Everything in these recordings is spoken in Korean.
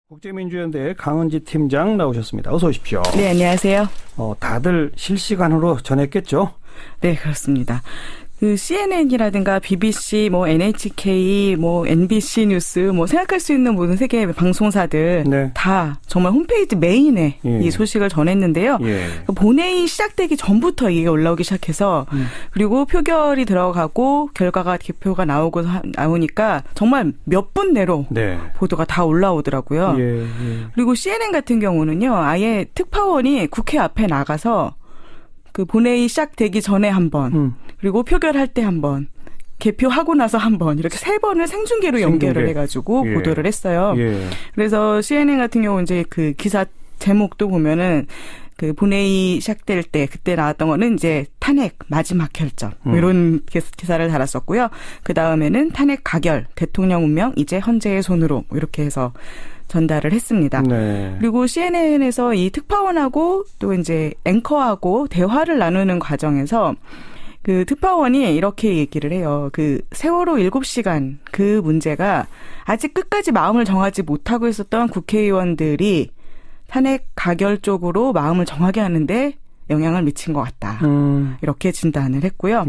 국제민주연대 강은지 팀장 나오셨습니다. 어서 오십시오. 네, 안녕하세요. 다들 실시간으로 전했겠죠? 네, 그렇습니다. 그 CNN이라든가 BBC, NHK, NBC 뉴스, 생각할 수 있는 모든 세계 방송사들 네. 다 정말 홈페이지 메인에 이 소식을 전했는데요. 본회의 시작되기 전부터 이게 올라오기 시작해서 그리고 표결이 들어가고 결과가 개표가 나오니까 정말 몇 분 내로 보도가 다 올라오더라고요. 그리고 CNN 같은 경우는요, 아예 특파원이 국회 앞에 나가서 그 본회의 시작되기 전에 한 번, 그리고 표결할 때 한 번, 개표하고 나서 한 번, 이렇게 3번을 생중계로 연결을 해가지고 보도를 했어요. 그래서 CNN 같은 경우 이제 그 기사 제목도 보면은 그 본회의 시작될 때 그때 나왔던 거는 이제 탄핵 마지막 결정 이런 기사를 달았었고요. 그 다음에는 탄핵 가결, 대통령 운명 이제 헌재의 손으로 이렇게 해서 전달을 했습니다. 그리고 CNN에서 이 특파원하고 또 이제 앵커하고 대화를 나누는 과정에서 그 특파원이 이렇게 얘기를 해요. 그 세월호 7시간 그 문제가 아직 끝까지 마음을 정하지 못하고 있었던 국회의원들이 탄핵 가결 쪽으로 마음을 정하게 하는데 영향을 미친 것 같다. 이렇게 진단을 했고요.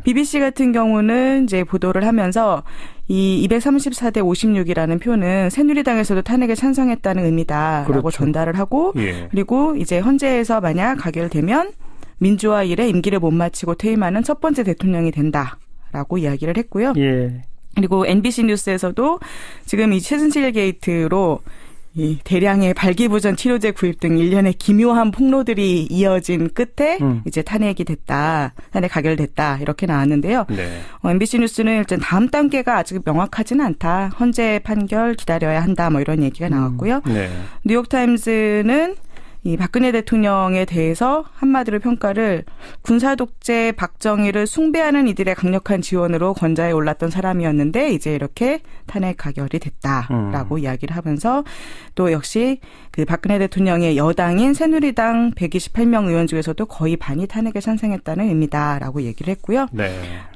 BBC 같은 경우는 이제 보도를 하면서 이 234대 56이라는 표는 새누리당에서도 탄핵에 찬성했다는 의미다라고 전달을 하고 그리고 이제 헌재에서 만약 가결되면 민주화 이래 임기를 못 마치고 퇴임하는 첫 번째 대통령이 된다라고 이야기를 했고요. 그리고 MBC 뉴스에서도 지금 이 최순실 게이트로 이 대량의 발기부전 치료제 구입 등 일련의 기묘한 폭로들이 이어진 끝에 이제 탄핵이 됐다. 탄핵 가결됐다. 이렇게 나왔는데요. MBC 뉴스는 일단 다음 단계가 아직 명확하지는 않다. 헌재 판결 기다려야 한다. 이런 얘기가 나왔고요. 뉴욕타임스는 이 박근혜 대통령에 대해서 한마디로 평가를 군사독재 박정희를 숭배하는 이들의 강력한 지원으로 권좌에 올랐던 사람이었는데 이제 이렇게 탄핵 가결이 됐다라고 이야기를 하면서 또 역시 그 박근혜 대통령의 여당인 새누리당 128명 의원 중에서도 거의 반이 탄핵에 찬성했다는 의미다라고 얘기를 했고요.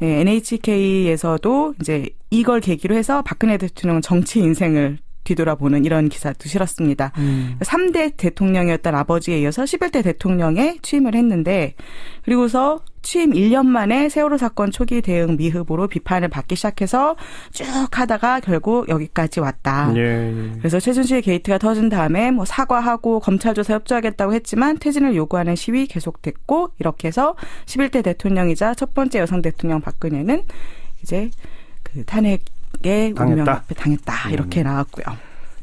NHK에서도 이제 이걸 계기로 해서 박근혜 대통령 정치 인생을 뒤돌아보는 이런 기사도 실었습니다. 3대 대통령이었던 아버지에 이어서 11대 대통령에 취임을 했는데 그리고서 취임 1년 만에 세월호 사건 초기 대응 미흡으로 비판을 받기 시작해서 쭉 하다가 결국 여기까지 왔다. 그래서 최순실 게이트가 터진 다음에 사과하고 검찰 조사 협조하겠다고 했지만 퇴진을 요구하는 시위 계속됐고 이렇게 해서 11대 대통령이자 첫 번째 여성 대통령 박근혜는 이제 그 탄핵 운명 앞에 당했다. 이렇게 나왔고요.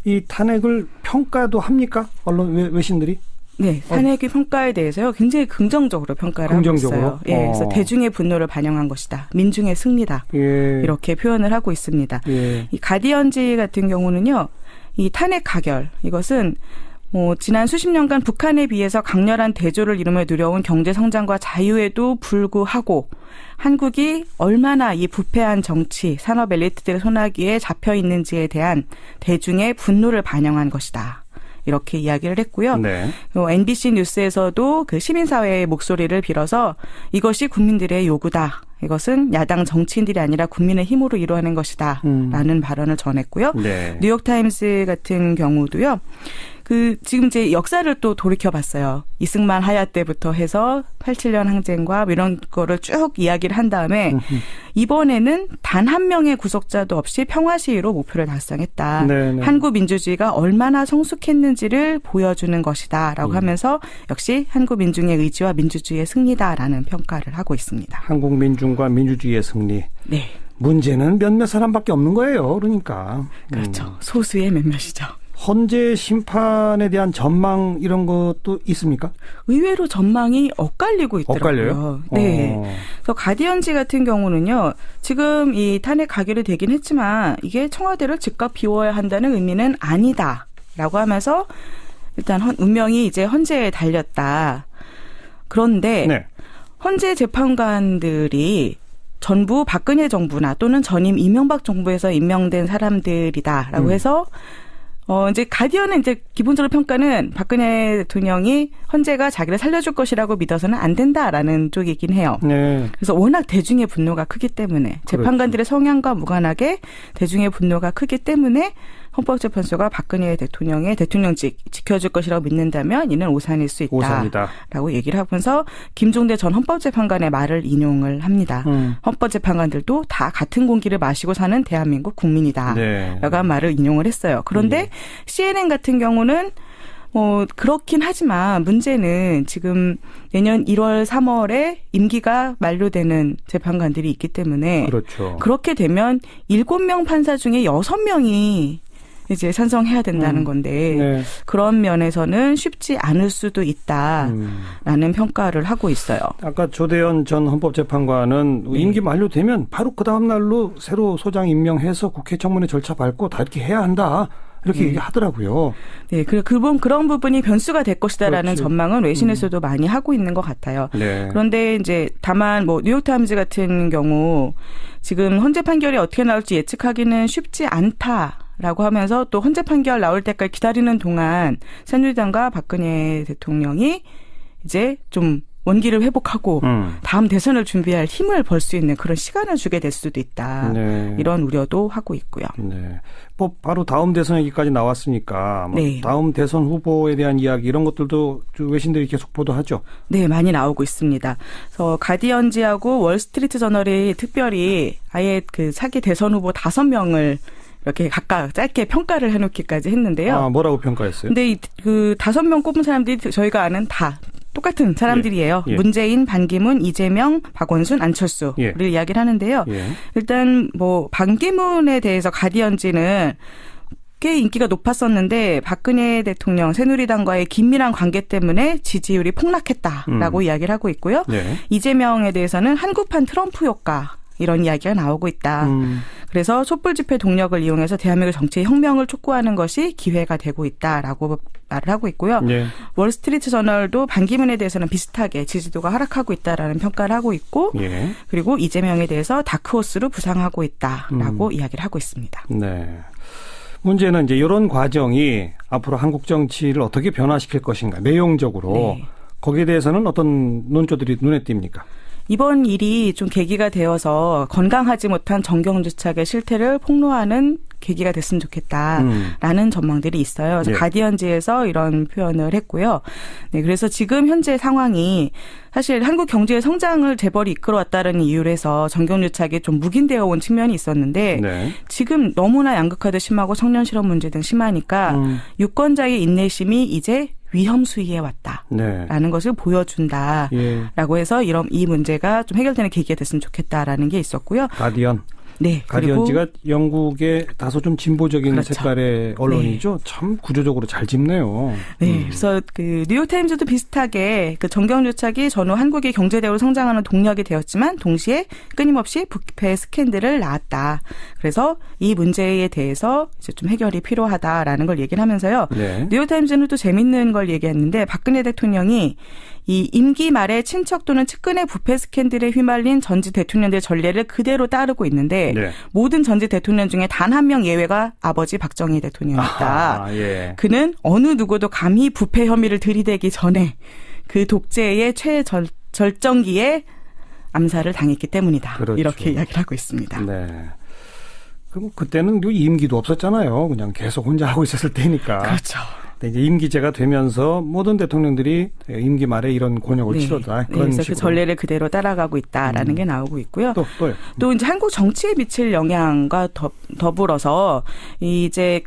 이 탄핵을 평가도 합니까? 언론 외신들이? 네. 탄핵의 평가에 대해서요. 굉장히 긍정적으로 평가를 하고 있어요. 그래서 대중의 분노를 반영한 것이다. 민중의 승리다. 이렇게 표현을 하고 있습니다. 이 가디언지 같은 경우는요. 이 탄핵 가결 이것은 지난 수십 년간 북한에 비해서 강렬한 대조를 이루며 누려온 경제 성장과 자유에도 불구하고 한국이 얼마나 이 부패한 정치, 산업 엘리트들의 손아귀에 잡혀 있는지에 대한 대중의 분노를 반영한 것이다. 이렇게 이야기를 했고요. NBC 뉴스에서도 그 시민사회의 목소리를 빌어서 이것이 국민들의 요구다. 이것은 야당 정치인들이 아니라 국민의 힘으로 이루어낸 것이다. 라는 발언을 전했고요. 뉴욕타임스 같은 경우도요. 지금 이제 역사를 또 돌이켜봤어요. 이승만 하야 때부터 해서 87년 항쟁과 이런 거를 쭉 이야기를 한 다음에 이번에는 단 한 명의 구속자도 없이 평화 시위로 목표를 달성했다. 한국 민주주의가 얼마나 성숙했는지를 보여주는 것이다. 라고 하면서 역시 한국 민중의 의지와 민주주의의 승리다라는 평가를 하고 있습니다. 한국 민중과 민주주의의 승리. 문제는 몇몇 사람밖에 없는 거예요. 그러니까. 그렇죠. 소수의 몇몇이죠. 헌재 심판에 대한 전망 이런 것도 있습니까? 의외로 전망이 엇갈리고 있더라고요. 엇갈려요? 그래서 가디언지 같은 경우는요. 지금 이 탄핵 가결이 되긴 했지만 이게 청와대를 즉각 비워야 한다는 의미는 아니다라고 하면서 일단 운명이 이제 헌재에 달렸다. 그런데 헌재 재판관들이 전부 박근혜 정부나 또는 전임 이명박 정부에서 임명된 사람들이다라고 해서 이제 가디언은 이제 기본적으로 평가는 박근혜 대통령이 헌재가 자기를 살려줄 것이라고 믿어서는 안 된다라는 쪽이긴 해요. 그래서 워낙 대중의 분노가 크기 때문에 재판관들의 성향과 무관하게 대중의 분노가 크기 때문에 헌법재판소가 박근혜 대통령의 대통령직 지켜줄 것이라고 믿는다면 이는 오산일 수 있다라고 얘기를 하면서 김종대 전 헌법재판관의 말을 인용을 합니다. 헌법재판관들도 다 같은 공기를 마시고 사는 대한민국 국민이다. 네. 라고 한 말을 인용을 했어요. 그런데 CNN 같은 경우는 그렇긴 하지만 문제는 지금 내년 1월, 3월에 임기가 만료되는 재판관들이 있기 때문에 그렇죠. 그렇게 되면 7명 판사 중에 6명이 이제 찬성해야 된다는 건데 네. 그런 면에서는 쉽지 않을 수도 있다라는 평가를 하고 있어요. 아까 조대현 전 헌법재판관은 네. 임기 만료되면 바로 그 다음 날로 새로 소장 임명해서 국회 청문회 절차 밟고 다 이렇게 해야 한다. 이렇게 얘기하더라고요. 네, 그런 부분이 변수가 될 것이다라는 그렇지. 전망은 외신에서도 많이 하고 있는 것 같아요. 네. 그런데 이제 다만 뉴욕타임즈 같은 경우 지금 헌재 판결이 어떻게 나올지 예측하기는 쉽지 않다라고 하면서 또 헌재 판결 나올 때까지 기다리는 동안 새누리당과 박근혜 대통령이 이제 좀 원기를 회복하고 다음 대선을 준비할 힘을 벌 수 있는 그런 시간을 주게 될 수도 있다. 네. 이런 우려도 하고 있고요. 네. 바로 다음 대선 얘기까지 나왔으니까 네. 다음 대선 후보에 대한 이야기 이런 것들도 외신들이 계속 보도하죠. 네, 많이 나오고 있습니다. 그래서 가디언지하고 월스트리트 저널이 특별히 아예 그 차기 대선 후보 5명을 이렇게 각각 짧게 평가를 해놓기까지 했는데요. 뭐라고 평가했어요? 근데 그 5명 꼽은 사람들이 저희가 아는 다 똑같은 사람들이에요. 예. 문재인, 반기문, 이재명, 박원순, 안철수를 예. 이야기를 하는데요. 예. 일단 반기문에 대해서 가디언지는 꽤 인기가 높았었는데 박근혜 대통령 새누리당과의 긴밀한 관계 때문에 지지율이 폭락했다라고 이야기를 하고 있고요. 예. 이재명에 대해서는 한국판 트럼프 효과 이런 이야기가 나오고 있다. 그래서 촛불 집회 동력을 이용해서 대한민국 정치의 혁명을 촉구하는 것이 기회가 되고 있다라고 말을 하고 있고요. 네. 월스트리트 저널도 반기문에 대해서는 비슷하게 지지도가 하락하고 있다라는 평가를 하고 있고 예. 그리고 이재명에 대해서 다크호스로 부상하고 있다라고 이야기를 하고 있습니다. 네. 문제는 이제 이런 과정이 앞으로 한국 정치를 어떻게 변화시킬 것인가 내용적으로 네. 거기에 대해서는 어떤 논조들이 눈에 띕니까? 이번 일이 좀 계기가 되어서 건강하지 못한 정경유착의 실태를 폭로하는 계기가 됐으면 좋겠다라는 전망들이 있어요. 그래서 예. 가디언지에서 이런 표현을 했고요. 네, 그래서 지금 현재 상황이 사실 한국 경제의 성장을 재벌이 이끌어왔다는 이유로 해서 정경유착이 좀 묵인되어 온 측면이 있었는데 네. 지금 너무나 양극화도 심하고 청년 실업 문제 등 심하니까 유권자의 인내심이 이제 위험 수위에 왔다라는 네. 것을 보여준다라고 해서 이 문제가 좀 해결되는 계기가 됐으면 좋겠다라는 게 있었고요. 가디언. 네. 가디언지가 영국의 다소 좀 진보적인 그렇죠. 색깔의 언론이죠. 네. 참 구조적으로 잘 짚네요. 네. 그래서 그 뉴욕타임즈도 비슷하게 그 정경유착이 전후 한국의 경제대우로 성장하는 동력이 되었지만 동시에 끊임없이 부패 스캔들을 낳았다. 그래서 이 문제에 대해서 이제 좀 해결이 필요하다라는 걸 얘기를 하면서요. 네. 뉴욕타임즈는 또 재밌는 걸 얘기했는데 박근혜 대통령이 이 임기 말에 친척 또는 측근의 부패 스캔들에 휘말린 전직 대통령들의 전례를 그대로 따르고 있는데 네. 모든 전직 대통령 중에 단 한 명 예외가 아버지 박정희 대통령이었다. 예. 그는 어느 누구도 감히 부패 혐의를 들이대기 전에 그 독재의 최절정기에 암살을 당했기 때문이다. 그렇죠. 이렇게 이야기를 하고 있습니다. 네. 그럼 그때는 임기도 없었잖아요. 그냥 계속 혼자 하고 있었을 때니까. 그렇죠. 이제 임기제가 되면서 모든 대통령들이 임기 말에 이런 곤욕을 네. 치렀다. 그런 그래서 식으로. 그 전례를 그대로 따라가고 있다라는 게 나오고 있고요. 또 이제 한국 정치에 미칠 영향과 더불어서 이제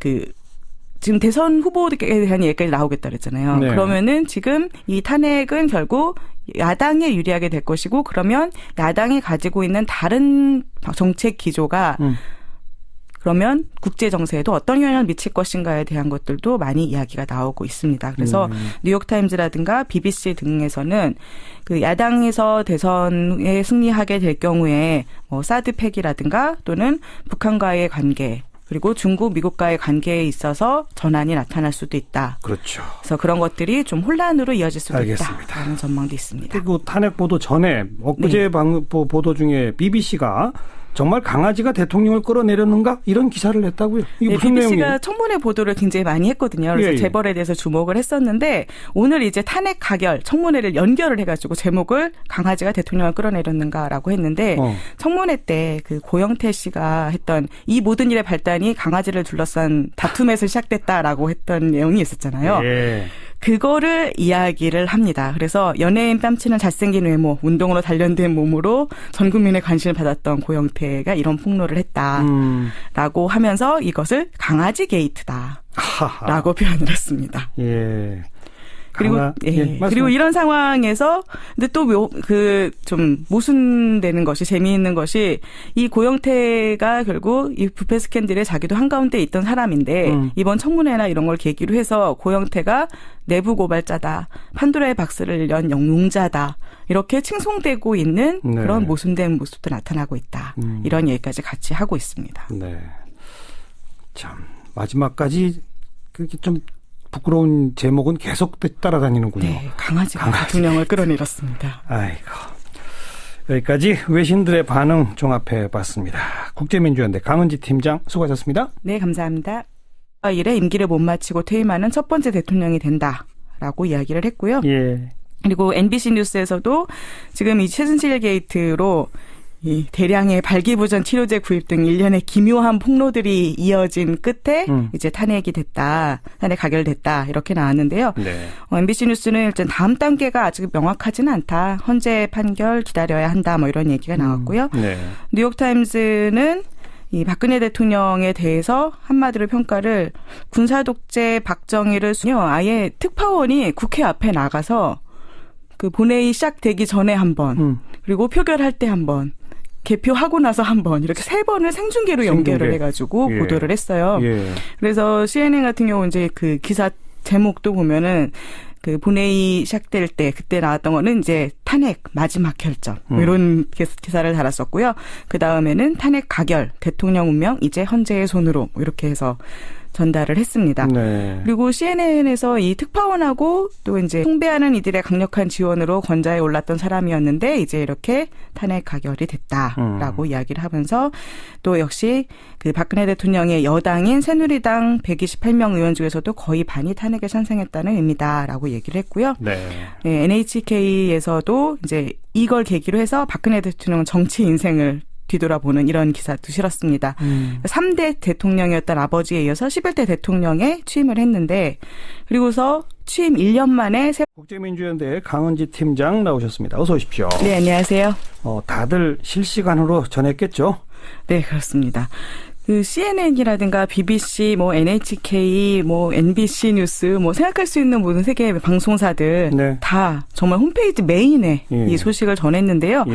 지금 대선 후보에 대한 얘기까지 나오겠다 그랬잖아요. 네. 그러면은 지금 이 탄핵은 결국 야당에 유리하게 될 것이고 그러면 야당이 가지고 있는 다른 정책 기조가 그러면 국제 정세에도 어떤 영향을 미칠 것인가에 대한 것들도 많이 이야기가 나오고 있습니다. 그래서 뉴욕타임즈라든가 BBC 등에서는 그 야당에서 대선에 승리하게 될 경우에 사드 폐기라든가 또는 북한과의 관계 그리고 중국, 미국과의 관계에 있어서 전환이 나타날 수도 있다. 그렇죠. 그래서 그런 것들이 좀 혼란으로 이어질 수도 있다. 라는 전망도 있습니다. 그리고 탄핵 보도 전에 엊그제 네. 보도 중에 BBC가 정말 강아지가 대통령을 끌어내렸는가? 이런 기사를 냈다고요. 이게 무슨 BBC가 내용이에요? 청문회 보도를 굉장히 많이 했거든요. 그래서 예, 예. 재벌에 대해서 주목을 했었는데 오늘 이제 탄핵 가결 청문회를 연결을 해가지고 제목을 강아지가 대통령을 끌어내렸는가라고 했는데 청문회 때 그 고영태 씨가 했던 이 모든 일의 발단이 강아지를 둘러싼 다툼에서 시작됐다라고 했던 내용이 있었잖아요. 예. 그거를 이야기를 합니다. 그래서 연예인 뺨치는 잘생긴 외모, 운동으로 단련된 몸으로 전 국민의 관심을 받았던 고영태가 이런 폭로를 했다라고 하면서 이것을 강아지 게이트다라고 표현을 했습니다. 예. 그리고 그리고 이런 상황에서 근데 또 좀 모순되는 것이 재미있는 것이 이 고영태가 결국 이 부패 스캔들에 자기도 한가운데 있던 사람인데 이번 청문회나 이런 걸 계기로 해서 고영태가 내부 고발자다, 판도라의 박스를 연 용자다 이렇게 칭송되고 있는 네. 그런 모순된 모습도 나타나고 있다. 이런 얘기까지 같이 하고 있습니다. 네. 참 마지막까지 그렇게 좀 부끄러운 제목은 계속 따라다니는군요. 네, 강아지가 대통령을 끌어내렸습니다. 아이고. 여기까지 외신들의 반응 종합해봤습니다. 국제민주연대 강은지 팀장 수고하셨습니다. 네, 감사합니다. 이래 임기를 못 마치고 퇴임하는 첫 번째 대통령이 된다라고 이야기를 했고요. 예. 그리고 MBC 뉴스에서도 지금 이 최순실 게이트로 이 대량의 발기부전 치료제 구입 등 일련의 기묘한 폭로들이 이어진 끝에 이제 탄핵이 됐다, 탄핵 가결됐다 이렇게 나왔는데요. 네. MBC 뉴스는 일단 다음 단계가 아직 명확하지는 않다. 헌재 판결 기다려야 한다. 뭐 이런 얘기가 나왔고요. 네. 뉴욕타임즈는 이 박근혜 대통령에 대해서 한마디로 평가를 군사독재 박정희를 아예 특파원이 국회 앞에 나가서 그 본회의 시작되기 전에 한 번, 그리고 표결할 때 한 번, 개표하고 나서 한 번 이렇게 3번을 생중계로 연결을 해가지고 보도를 했어요. 예. 그래서 CNN 같은 경우 이제 그 기사 제목도 보면은 그 본회의 시작될 때 그때 나왔던 거는 이제 탄핵 마지막 결정 뭐 이런 기사를 달았었고요. 그 다음에는 탄핵 가결 대통령 운명 이제 헌재의 손으로 뭐 이렇게 해서 전달을 했습니다. 네. 그리고 CNN에서 이 특파원하고 또 이제 숭배하는 이들의 강력한 지원으로 권좌에 올랐던 사람이었는데 이제 이렇게 탄핵 가결이 됐다라고 이야기를 하면서 또 역시 그 박근혜 대통령의 여당인 새누리당 128명 의원 중에서도 거의 반이 탄핵에 찬성했다는 의미다라고 얘기를 했고요. 네. 네, NHK에서도 이제 이걸 계기로 해서 박근혜 대통령 정치 인생을 뒤돌아보는 이런 기사도 실었습니다. 3대 대통령이었던 아버지에 이어서 11대 대통령에 취임을 했는데 그리고서 취임 1년 만에 국제민주연대 강은지 팀장 나오셨습니다. 어서 오십시오. 네, 안녕하세요. 다들 실시간으로 전했겠죠? 네, 그렇습니다. 그 CNN이라든가 BBC, 뭐 NHK, 뭐 NBC 뉴스, 뭐 생각할 수 있는 모든 세계 방송사들 네. 다 정말 홈페이지 메인에 이 소식을 전했는데요.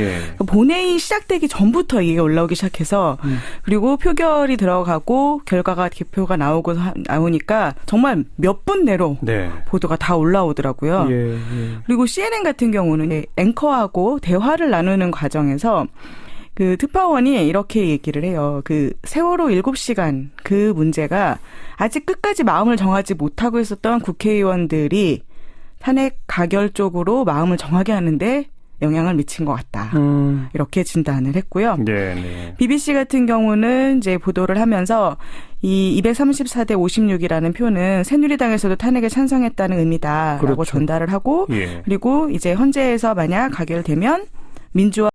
본회의 시작되기 전부터 이게 올라오기 시작해서 그리고 표결이 들어가고 결과가 개표가 나오니까 정말 몇 분 내로 네. 보도가 다 올라오더라고요. 그리고 CNN 같은 경우는 앵커하고 대화를 나누는 과정에서 그 특파원이 이렇게 얘기를 해요. 그 세월호 7시간 그 문제가 아직 끝까지 마음을 정하지 못하고 있었던 국회의원들이 탄핵 가결 쪽으로 마음을 정하게 하는데 영향을 미친 것 같다. 이렇게 진단을 했고요. 네. BBC 같은 경우는 이제 보도를 하면서 이 234대 56이라는 표는 새누리당에서도 탄핵에 찬성했다는 의미다라고 그렇죠. 전달을 하고 그리고 이제 헌재에서 만약 가결되면 민주화